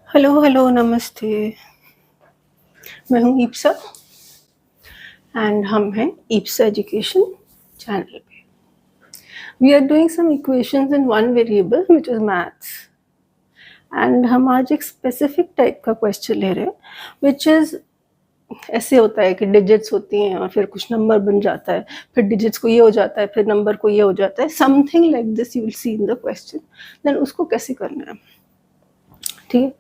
Hello hello नमस्ते। मैं हूँ ईप्सा एंड हम हैं ईप्सा एजुकेशन चैनल पे। We are doing some equations in one variable which is maths and हम आज एक स्पेसिफिक टाइप का क्वेश्चन ले रहे हैं विच इज़ ऐसे होता है कि डिजिट्स होती हैं और फिर कुछ नंबर बन जाता है, फिर डिजिट्स को ये हो जाता है, फिर नंबर को ये हो जाता है, something like this you will see in the question. Then उसको कैसे करना है, ठीक है।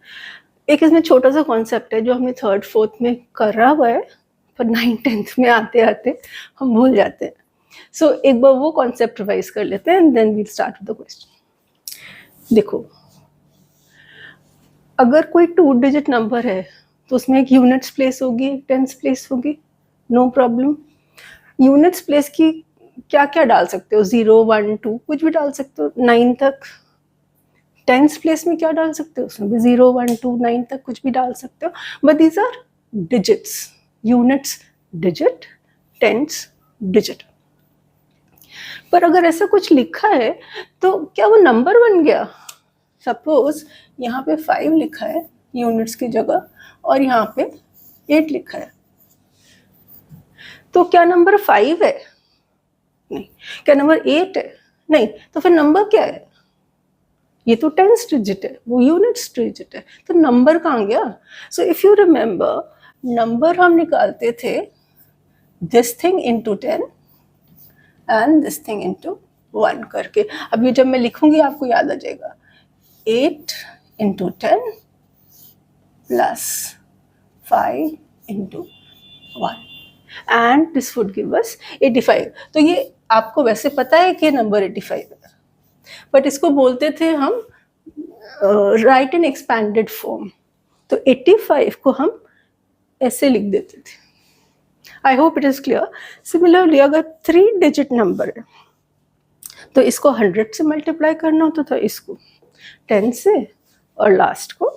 एक इसमें छोटा सा कॉन्सेप्ट है जो हमने थर्ड फोर्थ में करा हुआ है, पर 9th-10th में आते आते हम भूल जाते हैं। सो एक बार वो कॉन्सेप्ट रिवाइज कर लेते हैं and then we'll start with the question. देखो, अगर कोई 2 डिजिट नंबर है तो उसमें एक यूनिट्स प्लेस होगी, एक टेंस प्लेस होगी, नो प्रॉब्लम। यूनिट्स प्लेस की क्या क्या डाल सकते हो, 0 1 2 कुछ भी डाल सकते हो 9 तक। टेंस प्लेस में क्या डाल सकते हो, उसमें भी 0 1 2 9 तक कुछ भी डाल सकते हो, but these are digits. Units digit, tens digit. पर अगर ऐसा कुछ लिखा है तो क्या वो नंबर बन गया? सपोज यहाँ पे 5 लिखा है यूनिट्स की जगह और यहाँ पे 8 लिखा है, तो क्या नंबर 5 है? नहीं। क्या नंबर 8 है? नहीं। तो फिर नंबर क्या है? ये तो टेंस डिजिट है, वो यूनिट्स डिजिट है, तो नंबर कहाँ गया? So if you remember, number हम निकालते थे this thing into 10 and this thing into 1 करके। अब ये जब मैं लिखूंगी आपको याद आ जाएगा, 8 into 10 plus 5 into 1 and this would give us 85। तो ये आपको वैसे पता है कि नंबर 85 है, बट इसको बोलते थे हम राइट इन एक्सपैंडेड फॉर्म। तो 85 को हम ऐसे लिख देते थे। I hope it is clear. Similarly अगर 3 डिजिट नंबर है तो इसको 100 से मल्टीप्लाई करना होता था, इसको 10 से और लास्ट को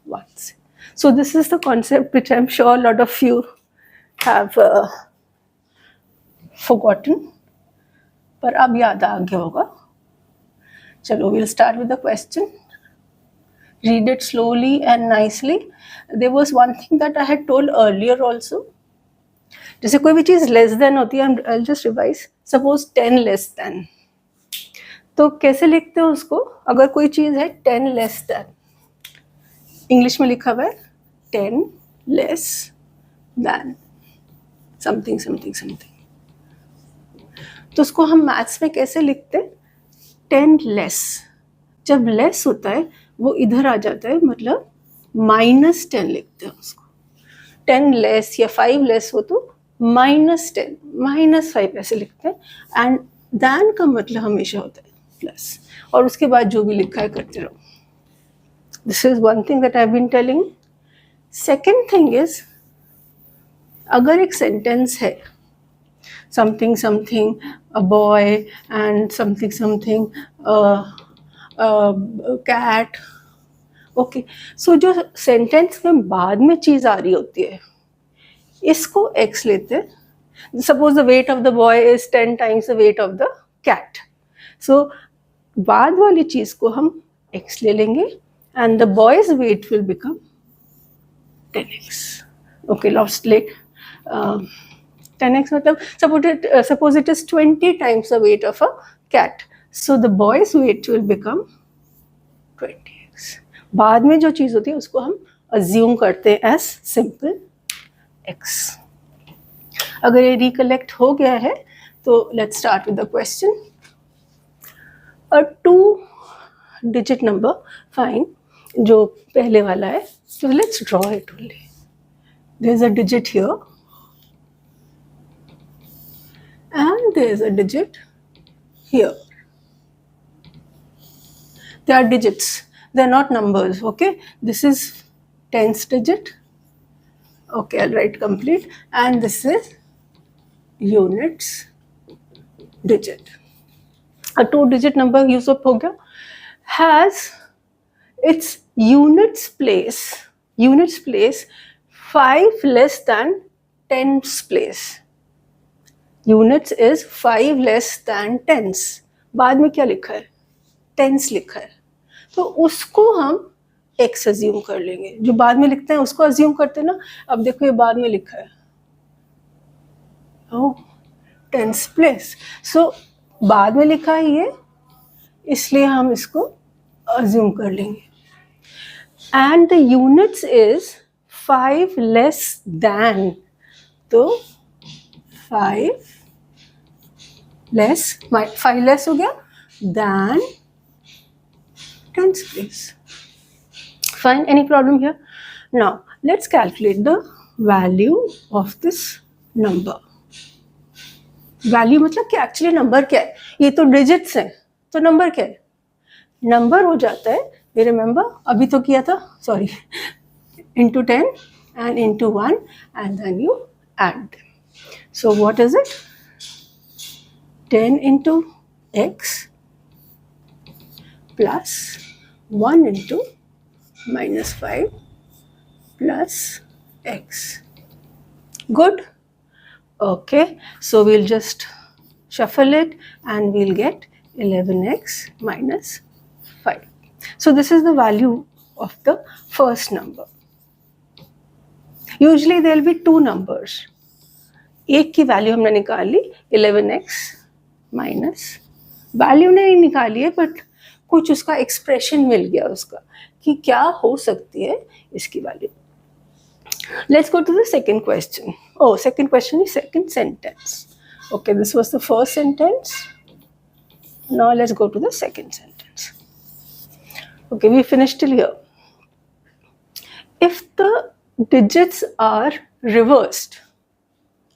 1 से। So this is the concept which I am sure lot of you have forgotten, पर अब याद आ गया होगा। चलो, we'll start with the question. Read it slowly and nicely. There was one thing that I had told earlier also. जैसे कोई भी चीज़ less than होती है, I'll just revise. Suppose 10 less than, तो कैसे लिखते हो उसको? अगर कोई चीज़ है 10 लेस देन, इंग्लिश में लिखा हुआ है 10 less than something something something, तो उसको हम मैथ्स में कैसे लिखते हैं? 10 लेस। जब लेस होता है वो इधर आ जाता है, मतलब -10 लिखते हैं उसको। 10 लेस या 5 लेस हो तो -10 -5 ऐसे लिखते हैं, एंड देन का मतलब हमेशा होता है प्लस, और उसके बाद जो भी लिखा है करते रहो। This is one thing that I have been telling. Second thing is, अगर एक सेंटेंस है something something a boy and something something cat, okay, so जो सेंटेंस में बाद में चीज आ रही होती है इसको एक्स लेते हैं। Suppose the weight of the boy is 10 times the weight of the cat, so बाद वाली चीज को हम एक्स ले लेंगे and the boy's weight will become 10x। Okay, lost let 10x मतलब suppose it is 20 times the weight of a cat, so the boy's weight will become 20x। बाद में जो चीज होती है उसको हम अज्यूम करते हैं एज सिंपल x। अगर ये रिकलेक्ट हो गया है तो let's start with the question. A 2 digit number, fine, जो पहले वाला है, so let's draw it only. There's a digit here and there's a digit here. They are digits, they're not numbers, okay? This is 10th digit, okay, I'll write complete, and this is units digit. A 2 digit number use up ho gaya, has its units place 5 less than 10s place. Units is 5 less than 10s, बाद में क्या लिखा है? 10s लिखा है, तो उसको हम x अज्यूम कर लेंगे, जो बाद में लिखते हैं उसको अज्यूम करते हैं ना। अब देखो ये बाद में लिखा है, ओ 10th प्लेस, सो बाद में लिखा है ये, इसलिए हम इसको अज्यूम कर लेंगे। And the units is 5 less than, तो 5 लेस हो गया than 10th place. Fine, any problem here? Now let's calculate the value of this number. Value मतलब क्या, एक्चुअली नंबर क्या है, ये तो डिजिट्स हैं, तो नंबर क्या है, नंबर हो जाता है, you remember अभी तो किया था, sorry, into 10 and into 1 and then you add them. So what is it? 10 into x plus 1 into minus 5 plus x. Good? Okay, so we'll just shuffle it and we'll get 11x minus 5. So this is the value of the first number. Usually there will be two numbers. एक की value हमने निकाली 11x minus, value नहीं निकाली है but कुछ उसका expression मिल गया उसका कि क्या हो सकती है इसकी value. Let's go to the second question. Oh, second question is second sentence. Okay, this was the first sentence. Now let's go to the second sentence. Okay, we finished till here. If the digits are reversed,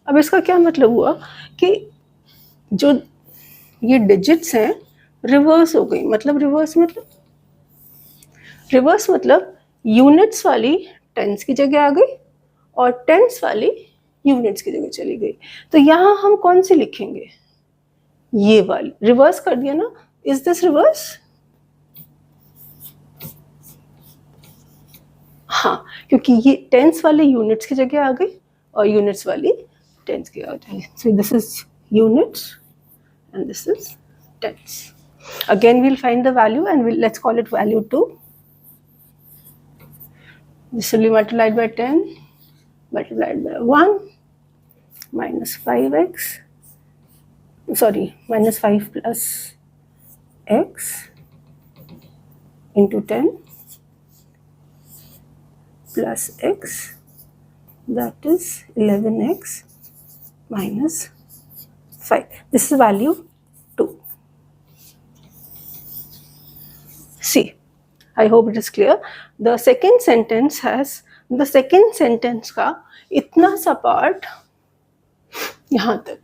अब इसका क्या मतलब हुआ कि जो ये digits हैं reverse हो गई, मतलब रिवर्स मतलब यूनिट्स वाली टेंस की जगह आ गई और टेंस वाली यूनिट्स की जगह चली गई। तो यहाँ हम कौन सी लिखेंगे, ये वाली, रिवर्स कर दिया ना, इज दिस रिवर्स? हाँ, क्योंकि ये टेंस वाली यूनिट्स की जगह आ गई और यूनिट्स वाली टेंस की आ गई। So this is units and this is tens. Again we'll find the value and let's call it value 2. This will be multiplied by 10 multiplied by 1 minus 5x, sorry, minus 5 plus x into 10 plus x, that is 11x minus 5. This is value 2. See, I hope it is clear. The second sentence का इतना सा part यहाँ तक,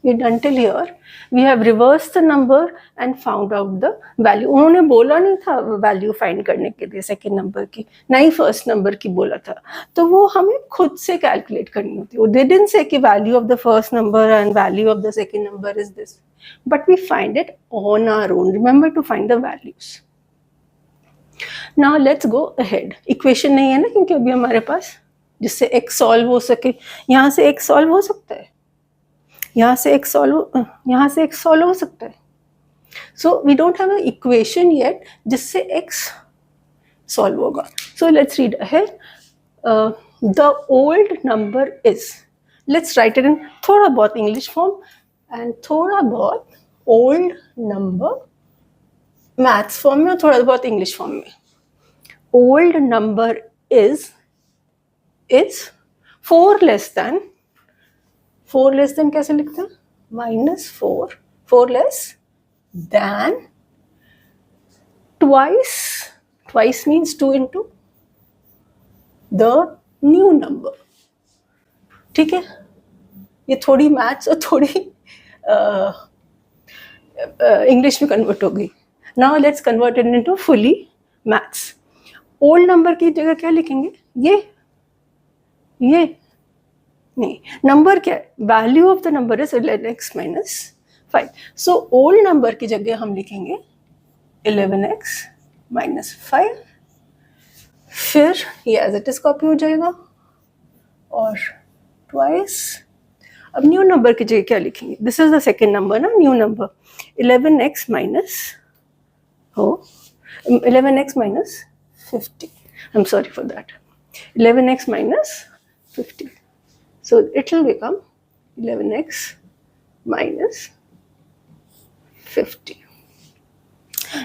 until here we have reversed the number and found out the value. उन्होंने बोला नहीं था value find करने के लिए सेकेंड नंबर की, ना ही फर्स्ट नंबर की बोला था, तो वो हमें खुद से कैलकुलेट करनी होती है। They didn't say कि value of the first number and value of the second number is this, but we find it on our own. Remember to find the values. Now let's go ahead. Equation नहीं है ना, क्योंकि अभी हमारे पास जिससे x solve हो सके, यहाँ से x सॉल्व हो सकता है, यहाँ से x सॉल्व हो सकता है। So we don't have a equation yet जिससे x सॉल्व होगा। So let's read ahead. The old number is, let's write it in थोड़ा बहुत इंग्लिश फॉर्म एंड थोड़ा बहुत ओल्ड नंबर मैथ्स फॉर्म में और थोड़ा बहुत इंग्लिश फॉर्म में। Old number is 4 less than, 4 less than कैसे लिखते हैं, -4, 4 less than twice means 2 into the new number। ठीक है, ये थोड़ी मैथ्स और थोड़ी इंग्लिश में कन्वर्ट हो गई। Now let's convert it into fully maths. Old number की जगह क्या लिखेंगे, ये नहीं, नंबर क्या है, value of the number is 11x minus 5। So old number की जगह हम लिखेंगे 11x minus 5, फिर ये एज इट इज कॉपी हो जाएगा और ट्वाइस। अब न्यू नंबर की जगह क्या लिखेंगे, this is the second number ना, new number 11x minus 15 50. I'm sorry for that. 11x minus 50. So it will become 11x minus 50.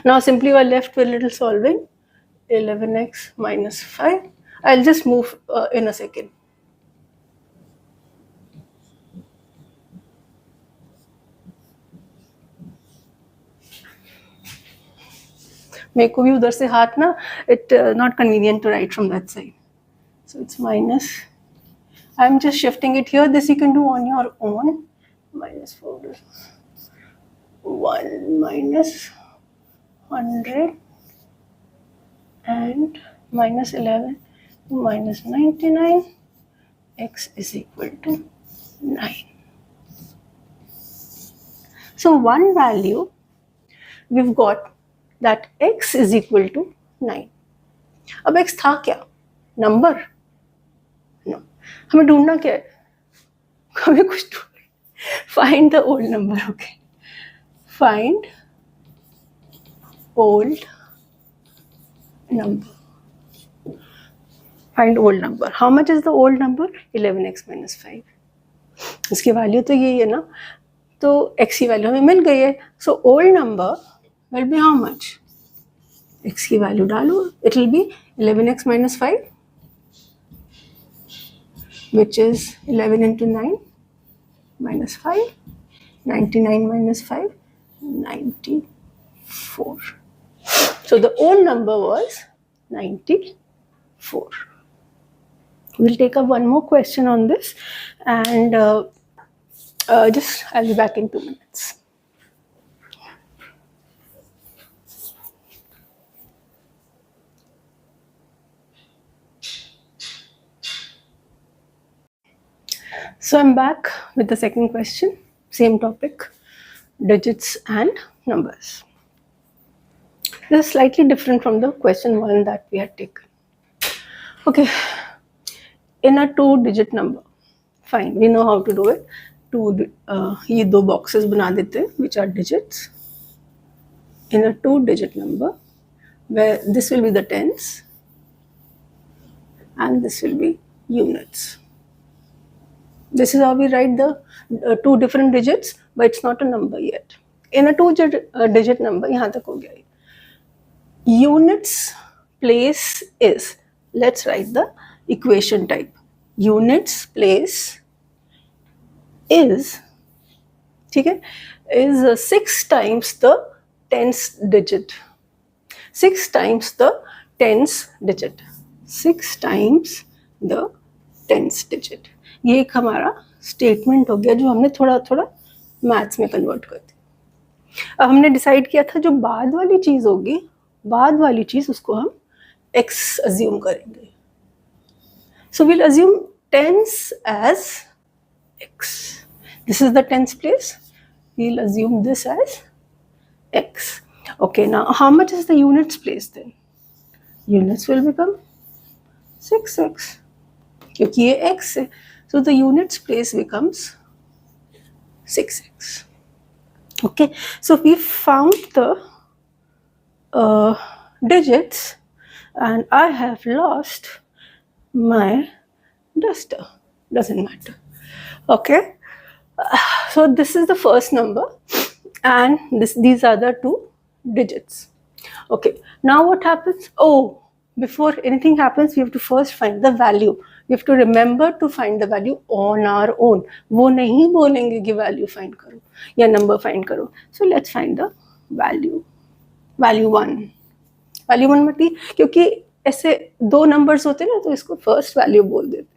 Now simply we're left with little solving. 11x minus 5. I'll just move in a second. मेरे को भी उधर से हाथ ना, it not convenient to write from that side. So it's minus. I'm just shifting it here. This you can do on your own. Minus 4. 1 minus 100 and minus 11 minus 99. X is equal to 9. So one value we've got that x is equal to 9. अब x था क्या? Number? No. हमें ढूंढना क्या है? हमें कुछ ढूंढना. Find the old number. Okay. Find old number. Find old number. How much is the old number? 11x minus 5. इसकी वैल्यू तो यही है ना. तो x की वैल्यू हमें मिल गई है. So old number will be how much? X की वैल्यू डालो. It will be 11x minus 5, which is 11 into 9 minus 5. 99 minus 5, 94. So the old number was 94. We'll take up one more question on this, and I'll be back in 2 minutes. So I'm back with the second question, same topic, digits and numbers. This is slightly different from the question 1 that we had taken. Okay, in a 2-digit number, fine, we know how to do it. ये 2 boxes बना देते हैं, which are digits. In a 2-digit number, where this will be the tens and this will be units. This is how we write the 2 different digits, but it's not a number yet. In a 2-digit number, यहाँ तक हो गया. Units place is, let's write the equation type. Units place is, ठीक है, is 6 times the tens digit. 6 times the tens digit. 6 times the tens digit. ये एक हमारा statement हो गया जो हमने थोड़ा थोड़ा मैथ्स में कन्वर्ट कर दिया. अब हमने डिसाइड किया था जो बाद वाली चीज़ होगी, बाद वाली चीज़ उसको हम x अज्यूम करेंगे. So we'll assume tens as x. This is the tens place. We'll assume this as x. Okay, now how much is the units place then? Units will become 6x. क्योंकि ये x है. So the units place becomes 6x. Okay, so we found the digits and I have lost my duster. Doesn't matter. Okay, so this is the first number and these are the 2 digits. Okay, now what happens? Oh, before anything happens, we have to first find the value. We have to remember to find the value on our own. वो नहीं बोलेंगे कि value find करो या number find करो. So let's find the value. Value 1. Value 1 मतलब क्योंकि ऐसे 2 numbers होते हैं ना, तो इसको first value बोल देते हैं.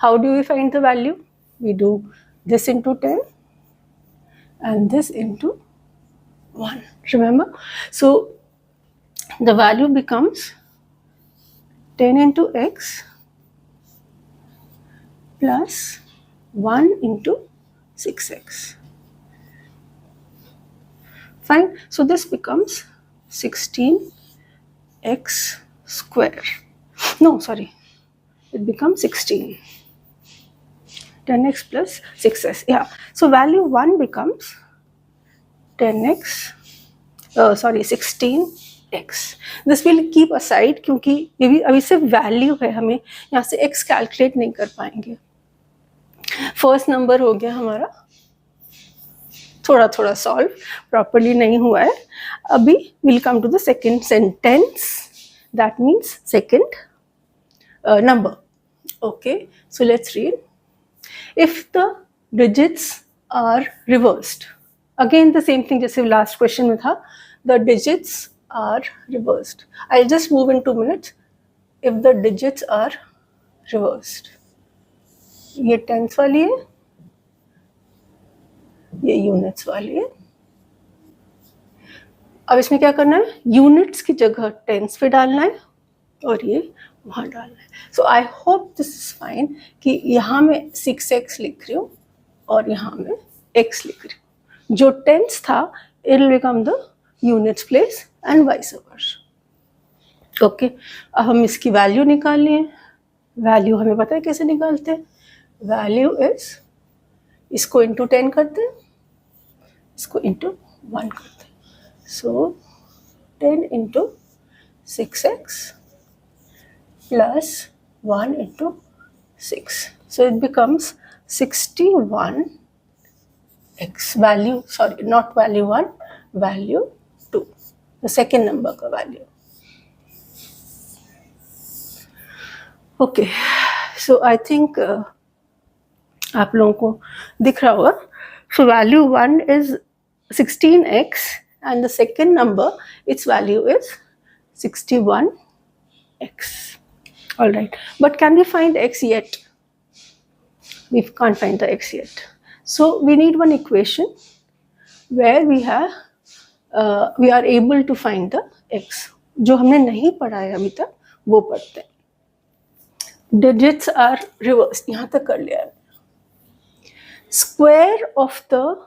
How do we find the value? We do this into 10 and this into 1. Remember? So the value becomes 10 into x plus 1 into 6x. Fine. So this becomes 16x square. No, sorry. It becomes 16. 10x plus 6x. Yeah. So value 1 becomes 16 x. This will keep aside क्योंकि ये भी अभी सिर्फ value है, हमें यहाँ से x calculate नहीं कर पाएंगे. फर्स्ट नंबर हो गया हमारा, थोड़ा थोड़ा सॉल्व, प्रॉपरली नहीं हुआ है. अभी will come to the second sentence, that means second number. Okay, so let's read. If the digits are reversed, again the same thing जैसे last question में था, the digits are reversed. I'll just move in 2 minutes. If the digits are reversed, ये tens वाली है, ये units वाली है. अब इसमें क्या करना है, यूनिट्स की जगह टेंस पे डालना है और ये वहाँ डालना है. So I hope this is fine कि यहाँ मैं 6x लिख रही हूँ और यहाँ मैं x लिख रही हूँ. जो टेंस था it will become the units place and vice versa. Okay, अब हम इसकी वैल्यू निकाल लिए. वैल्यू हमें पता है कैसे निकालते हैं. वैल्यू इज, इसको इंटू 10 करते हैं, इसको इंटू 1 करते हैं. सो 10 into 6x plus 1 into 6. So it becomes 61x. Value, sorry, not value 1, value 2. The second number का value. Okay, so I think आप लोगों को दिख रहा होगा. So value 1 is 16x and the second number, its value is 61x. All right, but can we find x yet? We can't find the x yet. So we need one equation where we are able to find the x. जो हमने नहीं पढ़ा है अभी तक वो पढ़ते हैं. Digits are reversed. यहाँ तक कर लिया है. Square of the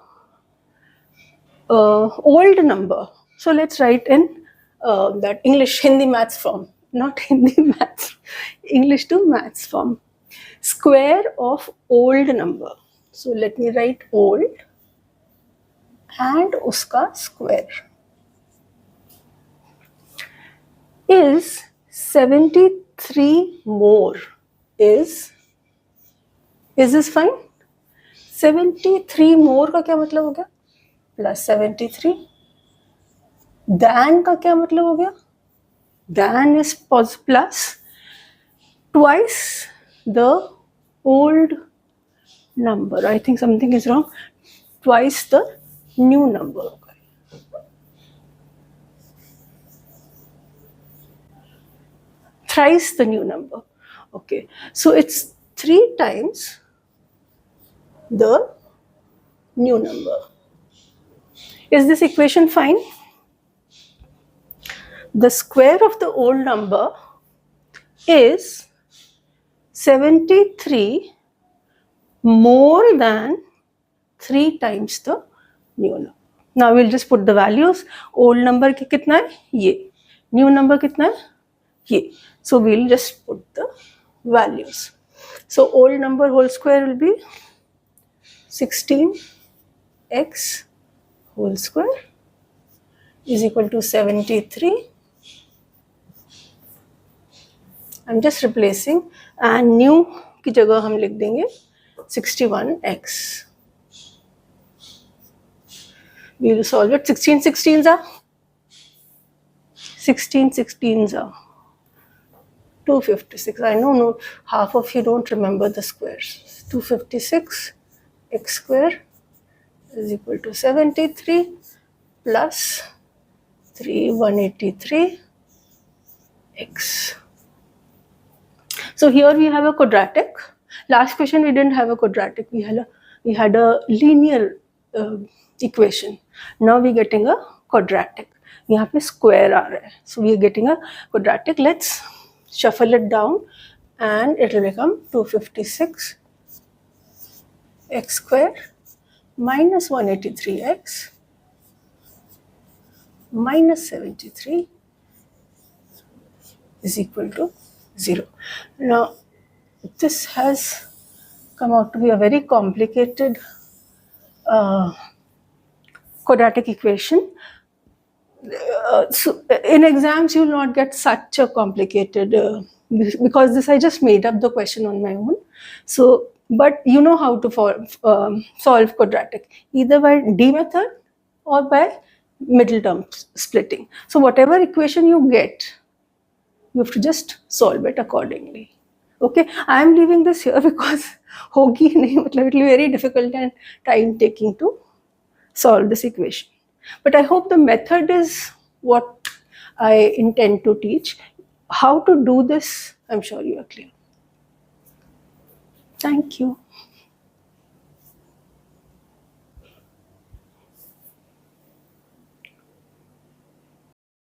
old number. So let's write in that English Hindi maths form. Not Hindi maths, English to maths form. Square of old number. So let me write old and uska square is 73 more. Is this fine? 73 more का क्या मतलब हो गया? Plus 73. Than का क्या मतलब हो गया? Than is plus twice the old number. I think something is wrong. Twice the new number. Thrice the new number. Okay, so it's 3 times the new number. Is this equation fine? The square of the old number is 73 more than 3 times the new number. Now we'll just put the values. Old number की कितना है? ये. New number कितना है? ये. So we'll just put the values. So old number whole square will be 16x whole square is equal to 73. I'm just replacing and new की जगह हम लिख देंगे 61x. We will solve it. 16 16s are 256. I know half of you don't remember the squares. 256 x square is equal to 73 plus 3 183 x. So here we have a quadratic. Last question we didn't have a quadratic. We had a linear equation. Now we're getting a quadratic. यहाँ पे square आ रहा है. So we are getting a quadratic. Let's shuffle it down and it will become 256 x square minus 183x minus 73 is equal to 0. Now this has come out to be a very complicated quadratic equation. So in exams you will not get such a complicated because this I just made up the question on my own. So but you know how to solve quadratic either by D method or by middle term splitting. So whatever equation you get, you have to just solve it accordingly. Okay, I am leaving this here because hogi nahi, matlab it will be very difficult and time taking to solve this equation. But I hope the method is what I intend to teach. How to do this, I'm sure you are clear. Thank you.